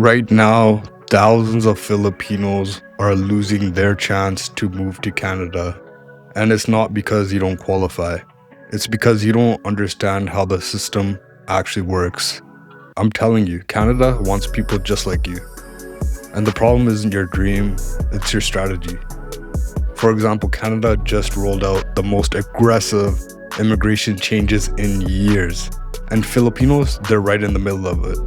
Right now, thousands of Filipinos are losing their chance to move to Canada. And it's not because you don't qualify, it's because you don't understand how the system actually works. I'm telling you, Canada wants people just like you. And the problem isn't your dream, it's your strategy. For example, Canada just rolled out the most aggressive immigration changes in years. And Filipinos, they're right in the middle of it.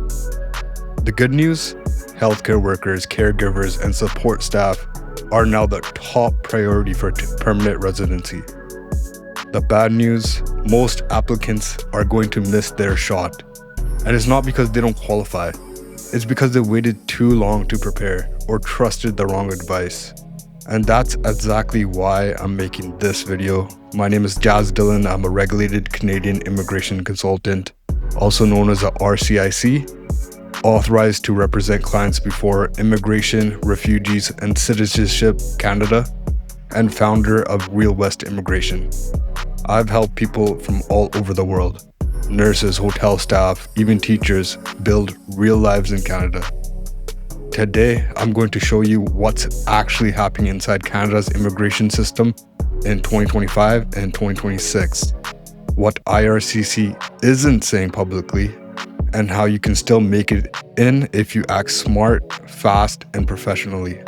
The good news, healthcare workers, caregivers, and support staff are now the top priority for permanent residency. The bad news, most applicants are going to miss their shot. And it's not because they don't qualify. It's because they waited too long to prepare or trusted the wrong advice. And that's exactly why I'm making this video. My name is Jazz Dillon. I'm a regulated Canadian immigration consultant, also known as a RCIC, authorized to represent clients before Immigration, Refugees, and Citizenship Canada, and founder of Real West Immigration. I've helped people from all over the world, nurses, hotel staff, even teachers, build real lives in Canada. Today, I'm going to show you what's actually happening inside Canada's immigration system in 2025 and 2026, what IRCC isn't saying publicly, and how you can still make it in if you act smart, fast, and professionally.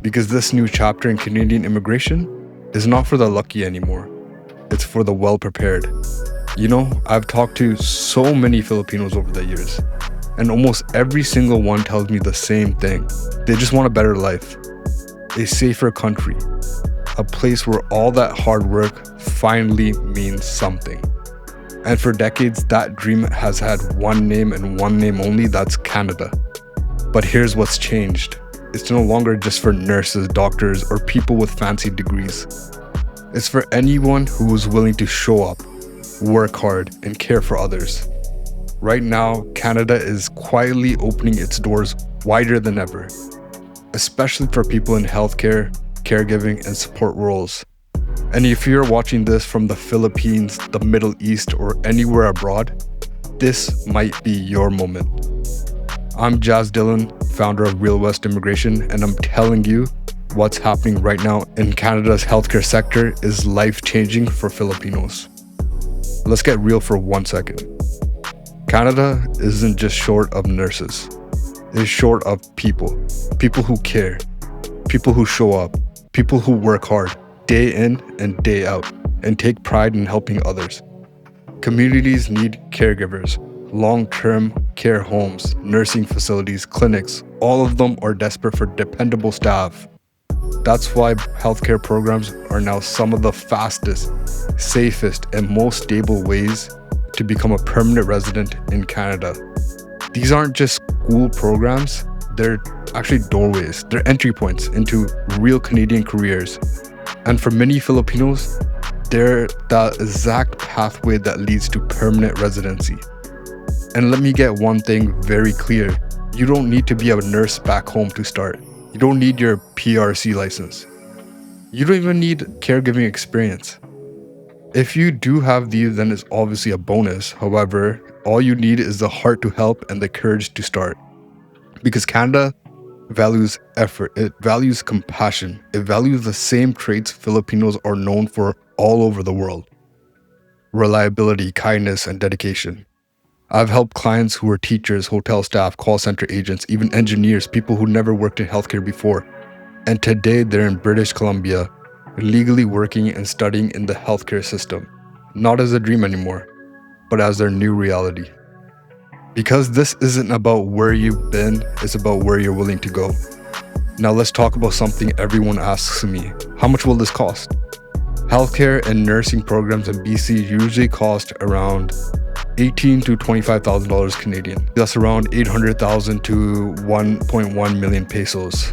Because this new chapter in Canadian immigration is not for the lucky anymore. It's for the well-prepared. You know, I've talked to so many Filipinos over the years, and almost every single one tells me the same thing. They just want a better life, a safer country, a place where all that hard work finally means something. And for decades, that dream has had one name and one name only, that's Canada. But here's what's changed. It's no longer just for nurses, doctors, or people with fancy degrees. It's for anyone who is willing to show up, work hard, and care for others. Right now, Canada is quietly opening its doors wider than ever, especially for people in healthcare, caregiving, and support roles. And if you're watching this from the Philippines, the Middle East, or anywhere abroad, this might be your moment. I'm Jazz Dillon, founder of Real West Immigration, and I'm telling you what's happening right now in Canada's healthcare sector is life-changing for Filipinos. Let's get real for 1 second. Canada isn't just short of nurses. It's short of people who care, people who show up, people who work hard, day in and day out, and take pride in helping others. Communities need caregivers, long-term care homes, nursing facilities, clinics. All of them are desperate for dependable staff. That's why healthcare programs are now some of the fastest, safest, and most stable ways to become a permanent resident in Canada. These aren't just school programs, they're actually doorways, they're entry points into real Canadian careers. And for many Filipinos, they're the exact pathway that leads to permanent residency. And let me get one thing very clear. You don't need to be a nurse back home to start. You don't need your PRC license. You don't even need caregiving experience. If you do have these, then it's obviously a bonus. However, all you need is the heart to help and the courage to start. Because Canada values effort, it values compassion, it values the same traits Filipinos are known for all over the world. Reliability, kindness, and dedication. I've helped clients who were teachers, hotel staff, call center agents, even engineers, people who never worked in healthcare before. And today they're in British Columbia, legally working and studying in the healthcare system, not as a dream anymore, but as their new reality. Because this isn't about where you've been, it's about where you're willing to go. Now let's talk about something everyone asks me. How much will this cost? Healthcare and nursing programs in BC usually cost around $18,000 to $25,000 Canadian. That's around 800,000 to 1.1 million pesos.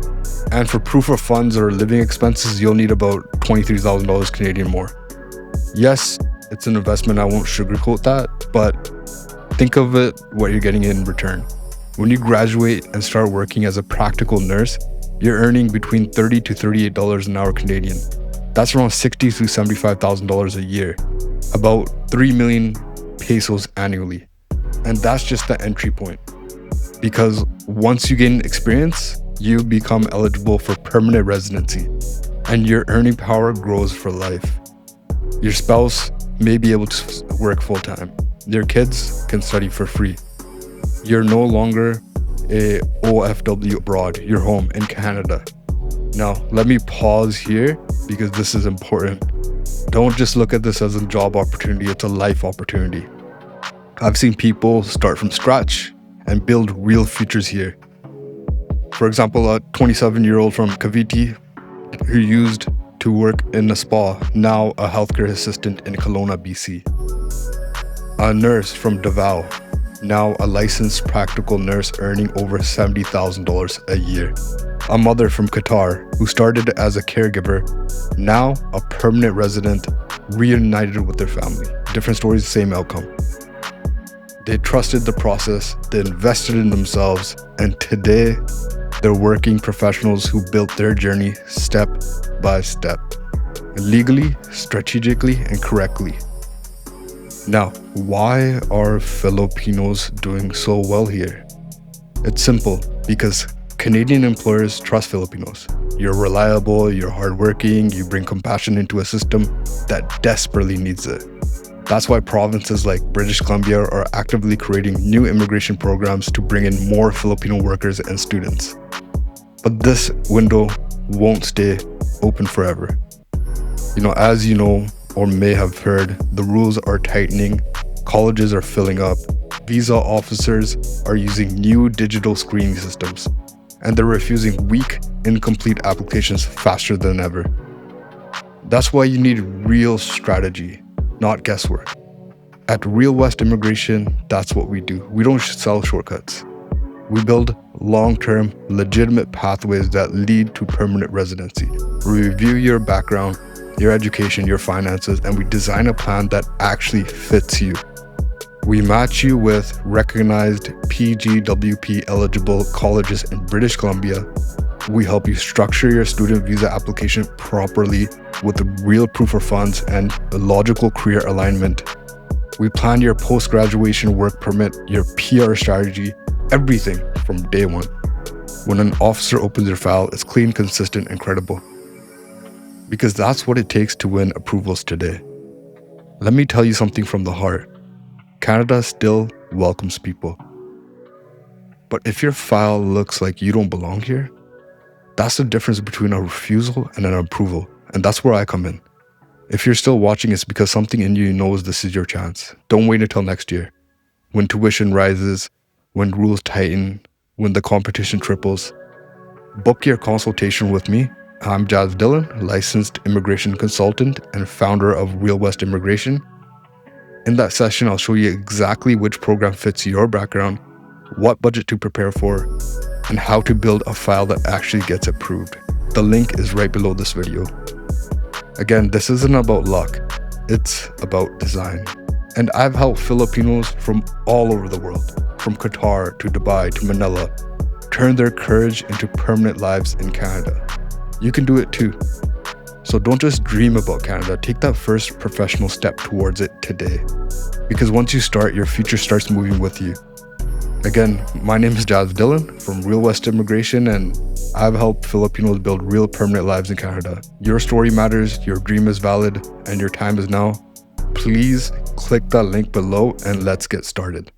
And for proof of funds or living expenses, you'll need about $23,000 Canadian more. Yes, it's an investment, I won't sugarcoat that, but think of it what you're getting in return. When you graduate and start working as a practical nurse, you're earning between $30 to $38 an hour Canadian. That's around $60,000 to $75,000 a year, about 3 million pesos annually. And that's just the entry point. Because once you gain experience, you become eligible for permanent residency and your earning power grows for life. Your spouse may be able to work full-time. Your kids can study for free. You're no longer a OFW abroad. You're home in Canada. Now, let me pause here because this is important. Don't just look at this as a job opportunity, it's a life opportunity. I've seen people start from scratch and build real futures here. For example, a 27-year-old from Cavite who used to work in a spa, now a healthcare assistant in Kelowna, BC. A nurse from Davao, now a licensed practical nurse earning over $70,000 a year. A mother from Qatar who started as a caregiver, now a permanent resident, reunited with their family. Different stories, same outcome. They trusted the process, they invested in themselves, and today they're working professionals who built their journey step by step, legally, strategically, and correctly. Now, why are Filipinos doing so well here? It's simple, because Canadian employers trust Filipinos. You're reliable, you're hardworking, you bring compassion into a system that desperately needs it. That's why provinces like British Columbia are actively creating new immigration programs to bring in more Filipino workers and students. But this window won't stay open forever. As you know, or may have heard, the rules are tightening, colleges are filling up, visa officers are using new digital screening systems, and they're refusing weak, incomplete applications faster than ever. That's why you need real strategy, not guesswork. At Real West Immigration, that's what we do. We don't sell shortcuts. We build long-term, legitimate pathways that lead to permanent residency. We review your background, your education, your finances, and we design a plan that actually fits you. We match you with recognized PGWP eligible colleges in British Columbia. We help you structure your student visa application properly with real proof of funds and a logical career alignment. We plan your post-graduation work permit, your PR strategy, everything from day one. When an officer opens your file, it's clean, consistent, and credible. Because that's what it takes to win approvals today. Let me tell you something from the heart. Canada still welcomes people. But if your file looks like you don't belong here, that's the difference between a refusal and an approval. And that's where I come in. If you're still watching, it's because something in you knows this is your chance. Don't wait until next year. When tuition rises, when rules tighten, when the competition triples. Book your consultation with me. I'm Jazz Dillon, licensed immigration consultant and founder of Real West Immigration. In that session, I'll show you exactly which program fits your background, what budget to prepare for, and how to build a file that actually gets approved. The link is right below this video. Again, this isn't about luck, it's about design. And I've helped Filipinos from all over the world, from Qatar to Dubai to Manila, turn their courage into permanent lives in Canada. You can do it too. So don't just dream about Canada, take that first professional step towards it today. Because once you start, your future starts moving with you. Again, my name is Jazz Dillon from Real West Immigration, and I've helped Filipinos build real permanent lives in Canada. Your story matters, your dream is valid, and your time is now. Please click that link below and let's get started.